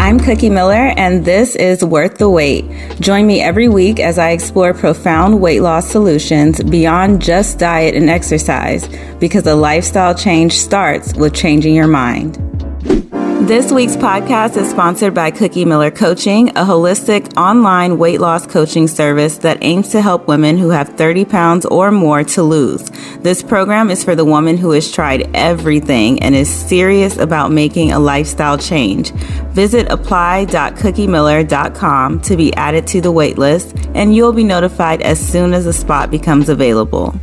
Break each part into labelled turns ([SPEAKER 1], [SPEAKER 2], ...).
[SPEAKER 1] I'm Cookie Miller, and this is Worth the Wait. Join me every week as I explore profound weight loss solutions beyond just diet and exercise, because a lifestyle change starts with changing your mind. This week's podcast is sponsored by Cookie Miller Coaching, a holistic online weight loss coaching service that aims to help women who have 30 pounds or more to lose. This program is for the woman who has tried everything and is serious about making a lifestyle change. Visit apply.cookiemiller.com to be added to the wait list, and you'll be notified as soon as a spot becomes available.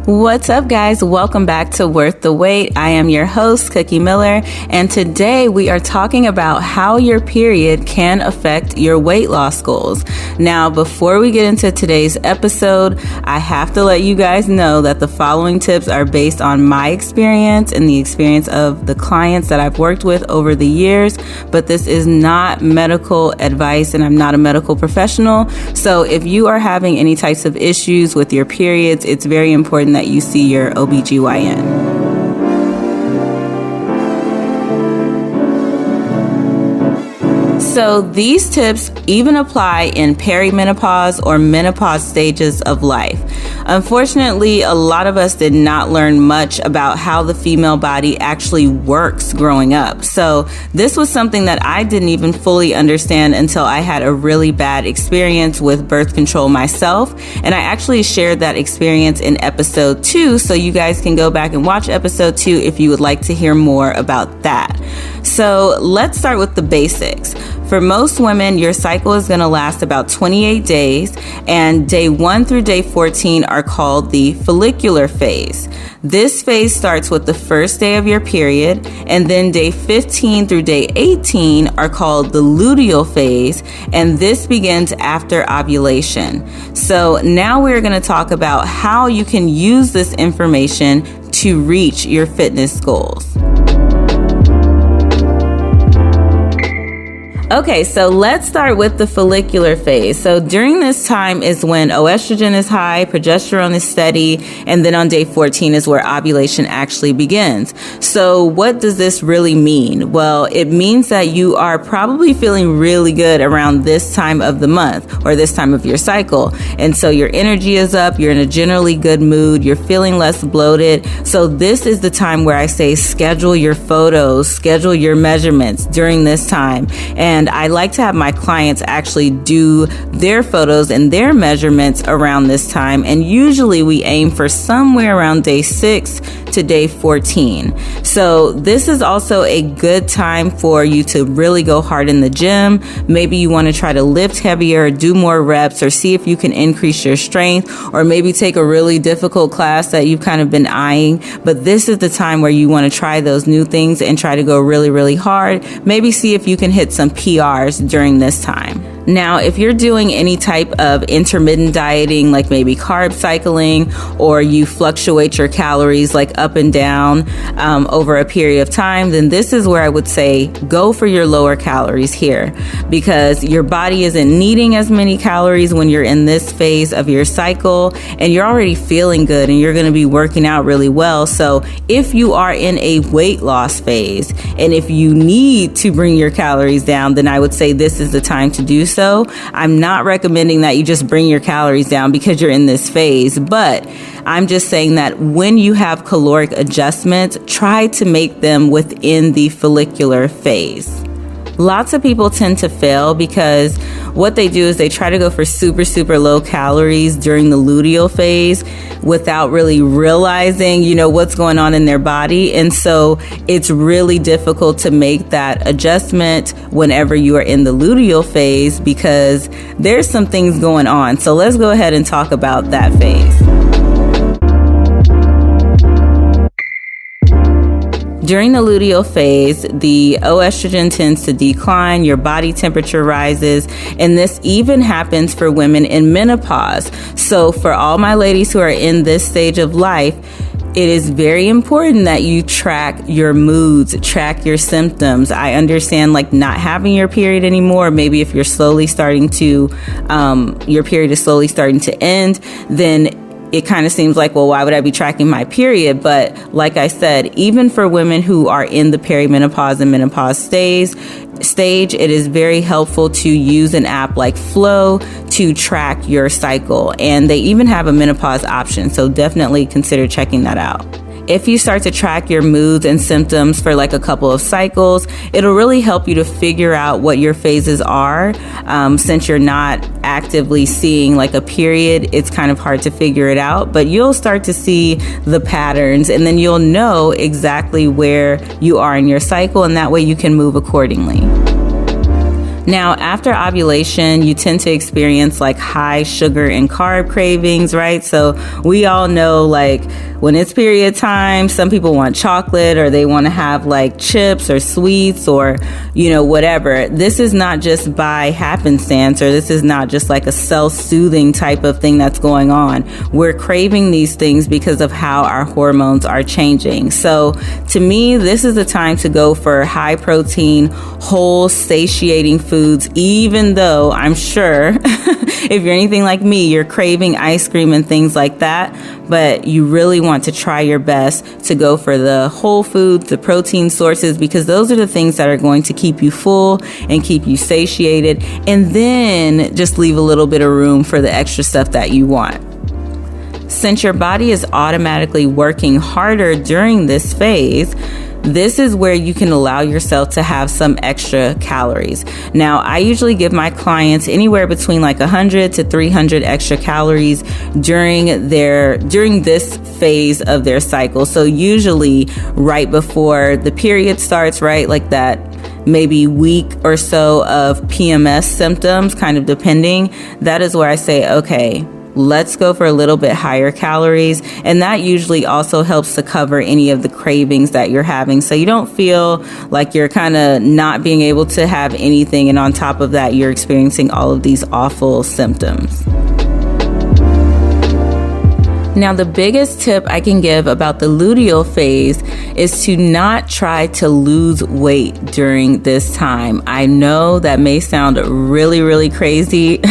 [SPEAKER 1] What's up, guys? Welcome back to Worth the Wait. I am your host, Cookie Miller, and today we are talking about how your period can affect your weight loss goals. Now, before we get into today's episode, I have to let you guys know that the following tips are based on my experience and the experience of the clients that I've worked with over the years, but this is not medical advice and I'm not a medical professional. So if you are having any types of issues with your periods, it's very important that you see your OBGYN. So these tips even apply in perimenopause or menopause stages of life. Unfortunately, a lot of us did not learn much about how the female body actually works growing up. So this was something that I didn't even fully understand until I had a really bad experience with birth control myself. And I actually shared that experience in episode 2. So you guys can go back and watch episode 2 if you would like to hear more about that. So let's start with the basics. For most women, your cycle is going to last about 28 days, and day 1 through day 14 are called the follicular phase. This phase starts with the first day of your period, and then day 15 through day 18 are called the luteal phase, and this begins after ovulation. So now we're going to talk about how you can use this information to reach your fitness goals. Okay, so let's start with the follicular phase. So during this time is when estrogen is high, progesterone is steady, and then on day 14 is where ovulation actually begins. So what does this really mean? Well, it means that you are probably feeling really good around this time of the month or this time of your cycle. And so your energy is up, you're in a generally good mood, you're feeling less bloated. So this is the time where I say schedule your photos, schedule your measurements during this time. And I like to have my clients actually do their photos and their measurements around this time. And usually we aim for somewhere around day 6 to day 14. So this is also a good time for you to really go hard in the gym. Maybe you want to try to lift heavier, do more reps, or see if you can increase your strength, or maybe take a really difficult class that you've kind of been eyeing. But this is the time where you want to try those new things and try to go really, really hard. Maybe see if you can hit some PRs during this time. Now, if you're doing any type of intermittent dieting, like maybe carb cycling, or you fluctuate your calories like up and down over a period of time, then this is where I would say go for your lower calories here, because your body isn't needing as many calories when you're in this phase of your cycle, and you're already feeling good and you're going to be working out really well. So if you are in a weight loss phase and if you need to bring your calories down, then I would say this is the time to do so. I'm not recommending that you just bring your calories down because you're in this phase, but I'm just saying that when you have caloric adjustments, try to make them within the follicular phase. Lots of people tend to fail because what they do is they try to go for super, super low calories during the luteal phase without really realizing, what's going on in their body. And so it's really difficult to make that adjustment whenever you are in the luteal phase because there's some things going on. So let's go ahead and talk about that phase. During the luteal phase, the estrogen tends to decline, your body temperature rises, and this even happens for women in menopause. So for all my ladies who are in this stage of life, it is very important that you track your moods, track your symptoms. I understand not having your period anymore. Maybe if you're slowly starting to, your period is slowly starting to end, then it kind of seems like, well, why would I be tracking my period? But like I said, even for women who are in the perimenopause and menopause stage, it is very helpful to use an app like Flow to track your cycle. And they even have a menopause option, so definitely consider checking that out. If you start to track your moods and symptoms for like a couple of cycles, it'll really help you to figure out what your phases are. Since you're not actively seeing like a period, it's kind of hard to figure it out, but you'll start to see the patterns, and then you'll know exactly where you are in your cycle, and that way you can move accordingly. Now, after ovulation, you tend to experience like high sugar and carb cravings, right? So we all know, like, when it's period time, some people want chocolate, or they want to have like chips or sweets, or, whatever. This is not just by happenstance, or this is not just like a self-soothing type of thing that's going on. We're craving these things because of how our hormones are changing. So to me, this is the time to go for high protein, whole, satiating foods, even though I'm sure if you're anything like me, you're craving ice cream and things like that, but you really want to try your best to go for the whole foods, the protein sources, because those are the things that are going to keep you full and keep you satiated, and then just leave a little bit of room for the extra stuff that you want. Since your body is automatically working harder during this phase, this is where you can allow yourself to have some extra calories. Now, I usually give my clients anywhere between like 100 to 300 extra calories during this phase of their cycle. So usually right before the period starts, right? Like that maybe week or so of PMS symptoms, kind of depending. That is where I say, okay, let's go for a little bit higher calories. And that usually also helps to cover any of the cravings that you're having. So you don't feel like you're kind of not being able to have anything. And on top of that, you're experiencing all of these awful symptoms. Now, the biggest tip I can give about the luteal phase is to not try to lose weight during this time. I know that may sound really, really crazy,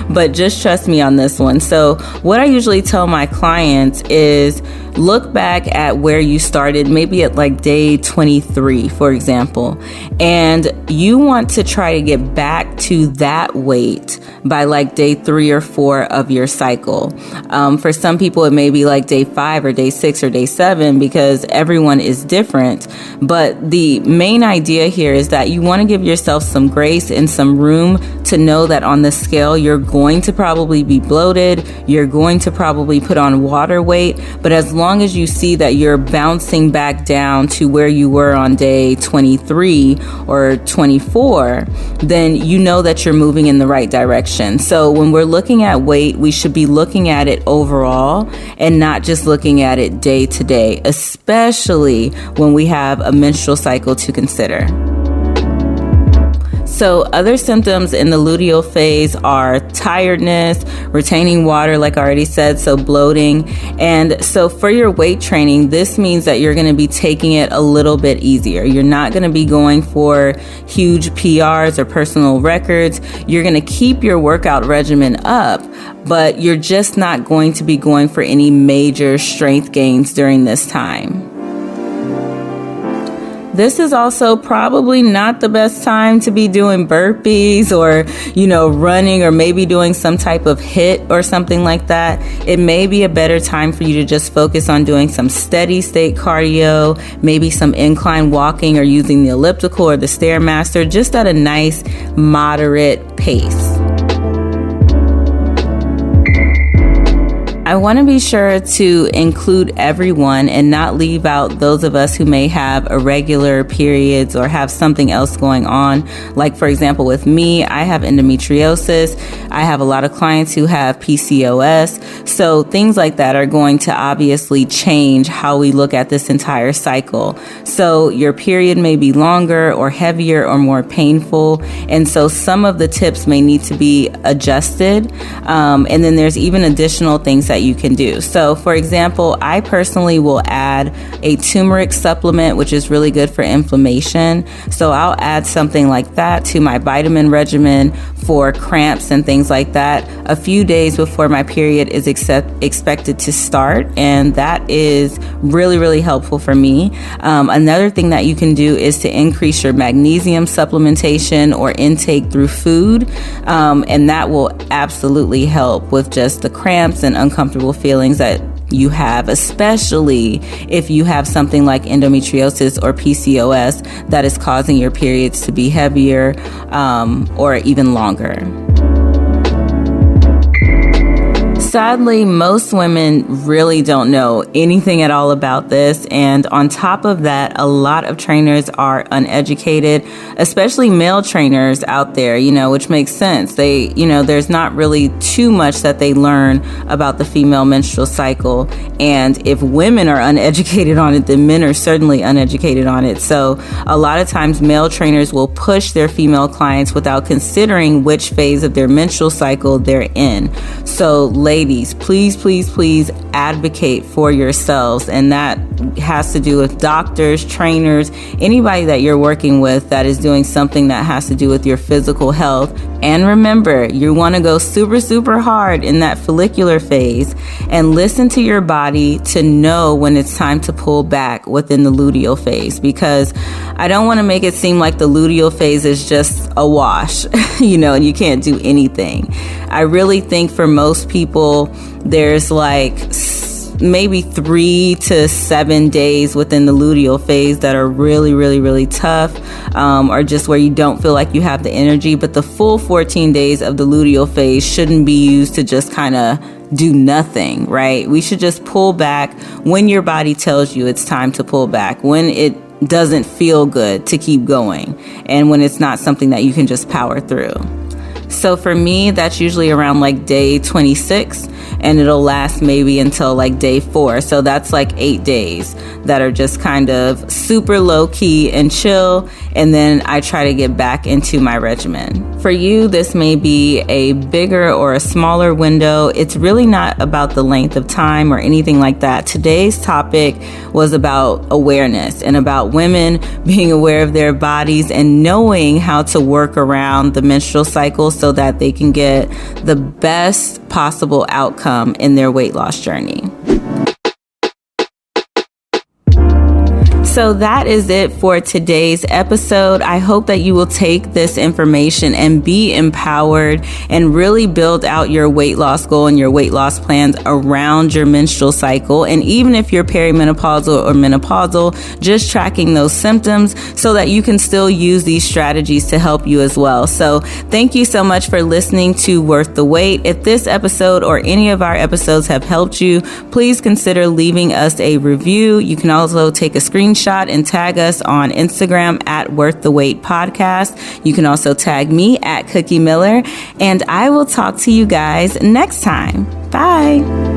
[SPEAKER 1] but just trust me on this one. So what I usually tell my clients is look back at where you started, maybe at like day 23, for example, and you want to try to get back to that weight by like day 3 or 4 of your cycle. For some people, it may be like day 5 or day 6 or day 7 because everyone is different. But the main idea here is that you want to give yourself some grace and some room to know that on the scale, you're going to probably be bloated. You're going to probably put on water weight. But as long as you see that you're bouncing back down to where you were on day 23 or 24, then you know that you're moving in the right direction. So when we're looking at weight, we should be looking at it overall and not just looking at it day to day, especially when we have a menstrual cycle to consider. So other symptoms in the luteal phase are tiredness, retaining water, like I already said, so bloating. And so for your weight training, this means that you're going to be taking it a little bit easier. You're not going to be going for huge PRs or personal records. You're going to keep your workout regimen up, but you're just not going to be going for any major strength gains during this time. This is also probably not the best time to be doing burpees or, running or maybe doing some type of HIIT or something like that. It may be a better time for you to just focus on doing some steady state cardio, maybe some incline walking or using the elliptical or the Stairmaster, just at a nice moderate pace. I want to be sure to include everyone and not leave out those of us who may have irregular periods or have something else going on. Like, for example, with me, I have endometriosis. I have a lot of clients who have PCOS. So things like that are going to obviously change how we look at this entire cycle. So your period may be longer or heavier or more painful. And so some of the tips may need to be adjusted. And then there's even additional things that you can do. So for example, I personally will add a turmeric supplement, which is really good for inflammation. So I'll add something like that to my vitamin regimen for cramps and things like that a few days before my period is expected to start. And that is really, really helpful for me. Another thing that you can do is to increase your magnesium supplementation or intake through food. And that will absolutely help with just the cramps and uncomfortable feelings that you have, especially if you have something like endometriosis or PCOS that is causing your periods to be heavier or even longer. Sadly, most women really don't know anything at all about this. And on top of that, a lot of trainers are uneducated, especially male trainers out there, which makes sense. There's not really too much that they learn about the female menstrual cycle. And if women are uneducated on it, then men are certainly uneducated on it. So a lot of times male trainers will push their female clients without considering which phase of their menstrual cycle they're in. So ladies, please advocate for yourselves. And that has to do with doctors, trainers, anybody that you're working with that is doing something that has to do with your physical health. And remember, you want to go super, super hard in that follicular phase and listen to your body to know when it's time to pull back within the luteal phase, because I don't want to make it seem like the luteal phase is just a wash, and you can't do anything. I really think for most people, there's like maybe 3 to 7 days within the luteal phase that are really, really, really tough, or just where you don't feel like you have the energy. But the full 14 days of the luteal phase shouldn't be used to just kind of do nothing, right? We should just pull back when your body tells you it's time to pull back, when it doesn't feel good to keep going, and when it's not something that you can just power through. So for me, that's usually around like day 26, and it'll last maybe until like day 4. So that's like 8 days that are just kind of super low key and chill. And then I try to get back into my regimen. For you, this may be a bigger or a smaller window. It's really not about the length of time or anything like that. Today's topic was about awareness and about women being aware of their bodies and knowing how to work around the menstrual cycle so that they can get the best possible outcome in their weight loss journey. So that is it for today's episode. I hope that you will take this information and be empowered and really build out your weight loss goal and your weight loss plans around your menstrual cycle. And even if you're perimenopausal or menopausal, just tracking those symptoms so that you can still use these strategies to help you as well. So thank you so much for listening to Worth the Wait. If this episode or any of our episodes have helped you, please consider leaving us a review. You can also take a screenshot and tag us on Instagram at Worth the Wait Podcast. You can also tag me at Cookie Miller, and I will talk to you guys next time. Bye.